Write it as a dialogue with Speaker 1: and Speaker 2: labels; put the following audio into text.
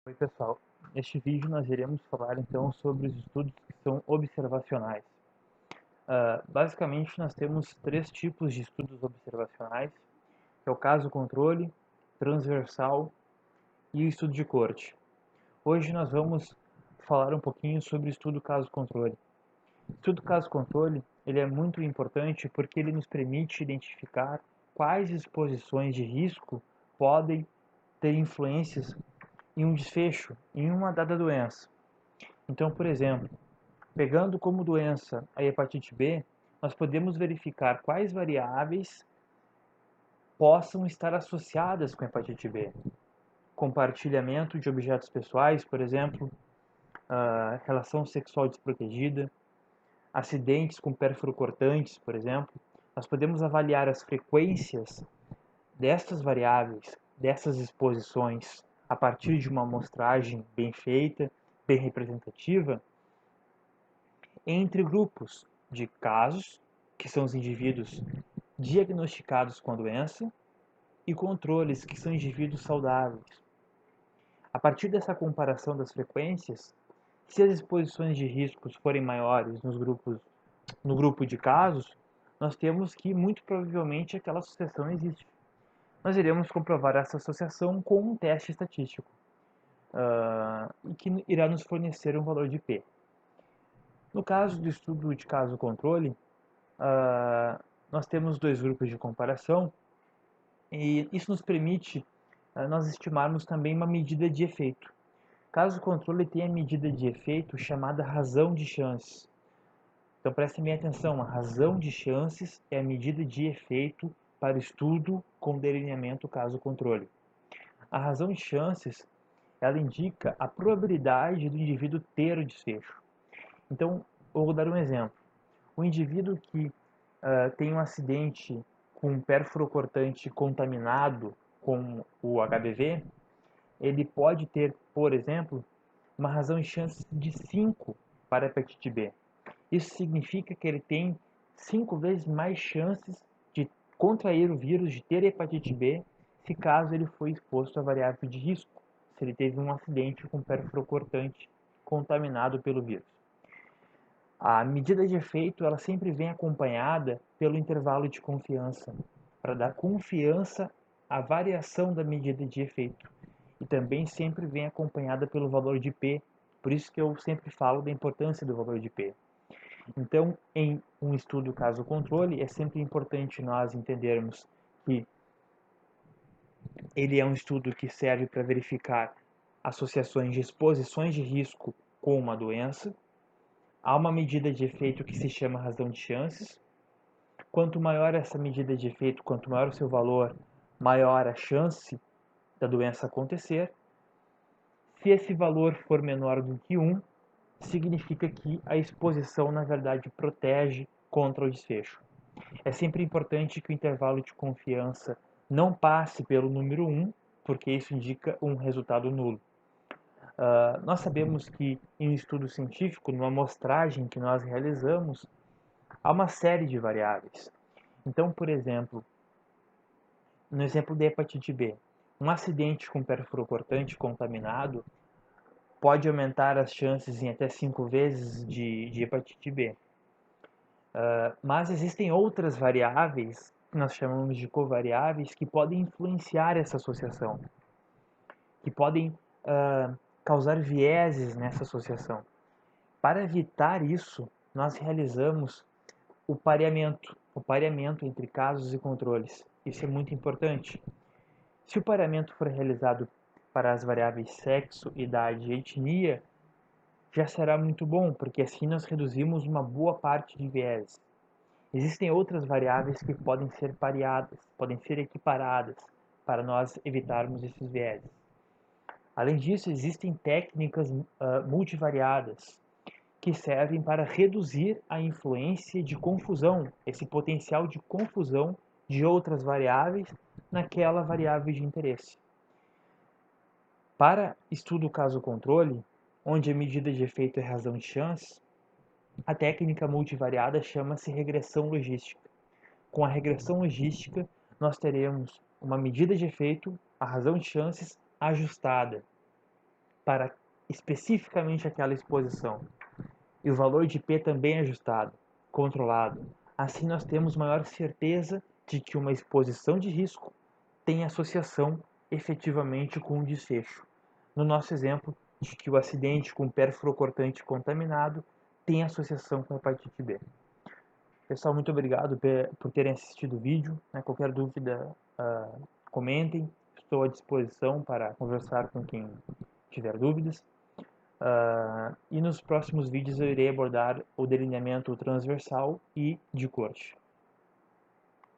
Speaker 1: Oi, pessoal. Neste vídeo nós iremos falar então sobre os estudos que são observacionais. Basicamente nós temos três tipos de estudos observacionais, que é o caso-controle, transversal e o estudo de corte. Hoje nós vamos falar um pouquinho sobre o estudo caso-controle. O estudo caso-controle ele é muito importante porque ele nos permite identificar quais exposições de risco podem ter influências em um desfecho, em uma dada doença. Então, por exemplo, pegando como doença a hepatite B, nós podemos verificar quais variáveis possam estar associadas com a hepatite B. Compartilhamento de objetos pessoais, por exemplo, relação sexual desprotegida, acidentes com pérfuro cortantes, por exemplo. Nós podemos avaliar as frequências destas variáveis, dessas exposições, a partir de uma amostragem bem feita, bem representativa, entre grupos de casos, que são os indivíduos diagnosticados com a doença, e controles, que são indivíduos saudáveis. A partir dessa comparação das frequências, se as exposições de riscos forem maiores no grupo de casos, nós temos que muito provavelmente aquela associação existe. Nós iremos comprovar essa associação com um teste estatístico, e que irá nos fornecer um valor de P. No caso do estudo de caso-controle, nós temos dois grupos de comparação e isso nos permite nós estimarmos também uma medida de efeito. Caso o controle tenha medida de efeito chamada razão de chances. Então prestem bem atenção, a razão de chances é a medida de efeito para estudo com delineamento caso-controle. A razão de chances, ela indica a probabilidade do indivíduo ter o desfecho. Então, eu vou dar um exemplo. O indivíduo que tem um acidente com um pérfuro cortante contaminado com o HBV, ele pode ter, por exemplo, uma razão de chance de 5 para a hepatite B. Isso significa que ele tem 5 vezes mais chances de contrair o vírus, de ter hepatite B, se caso ele foi exposto à variável de risco, se ele teve um acidente com pérfuro cortante contaminado pelo vírus. A medida de efeito ela sempre vem acompanhada pelo intervalo de confiança, para dar confiança à variação da medida de efeito. E também sempre vem acompanhada pelo valor de P, por isso que eu sempre falo da importância do valor de P. Então, em um estudo caso-controle, é sempre importante nós entendermos que ele é um estudo que serve para verificar associações de exposições de risco com uma doença. Há uma medida de efeito que se chama razão de chances. Quanto maior essa medida de efeito, quanto maior o seu valor, maior a chance da doença acontecer. Se esse valor for menor do que 1, significa que a exposição, na verdade, protege contra o desfecho. É sempre importante que o intervalo de confiança não passe pelo número 1, porque isso indica um resultado nulo. Nós sabemos que em um estudo científico, numa amostragem que nós realizamos, há uma série de variáveis. Então, por exemplo, no exemplo da hepatite B, um acidente com pérfuro cortante contaminado pode aumentar as chances em até 5 vezes de hepatite B. Mas existem outras variáveis, que nós chamamos de covariáveis, que podem influenciar essa associação, que podem causar vieses nessa associação. Para evitar isso, nós realizamos o pareamento entre casos e controles. Isso é muito importante. Se o pareamento for realizado para as variáveis sexo, idade e etnia, já será muito bom, porque assim nós reduzimos uma boa parte de viés. Existem outras variáveis que podem ser pareadas, podem ser equiparadas, para nós evitarmos esses viés. Além disso, existem técnicas multivariadas, que servem para reduzir a influência de confusão, esse potencial de confusão de outras variáveis naquela variável de interesse. Para estudo caso-controle, onde a medida de efeito é razão de chance, a técnica multivariada chama-se regressão logística. Com a regressão logística, nós teremos uma medida de efeito, a razão de chances, ajustada. para especificamente aquela exposição. E o valor de P também é ajustado, controlado. Assim nós temos maior certeza de que uma exposição de risco tem associação efetivamente com o desfecho. No nosso exemplo, de que o acidente com perfluorocortante contaminado tem associação com hepatite B. Pessoal, muito obrigado por terem assistido o vídeo. Qualquer dúvida, comentem. Estou à disposição para conversar com quem tiver dúvidas. E nos próximos vídeos eu irei abordar o delineamento transversal e de corte.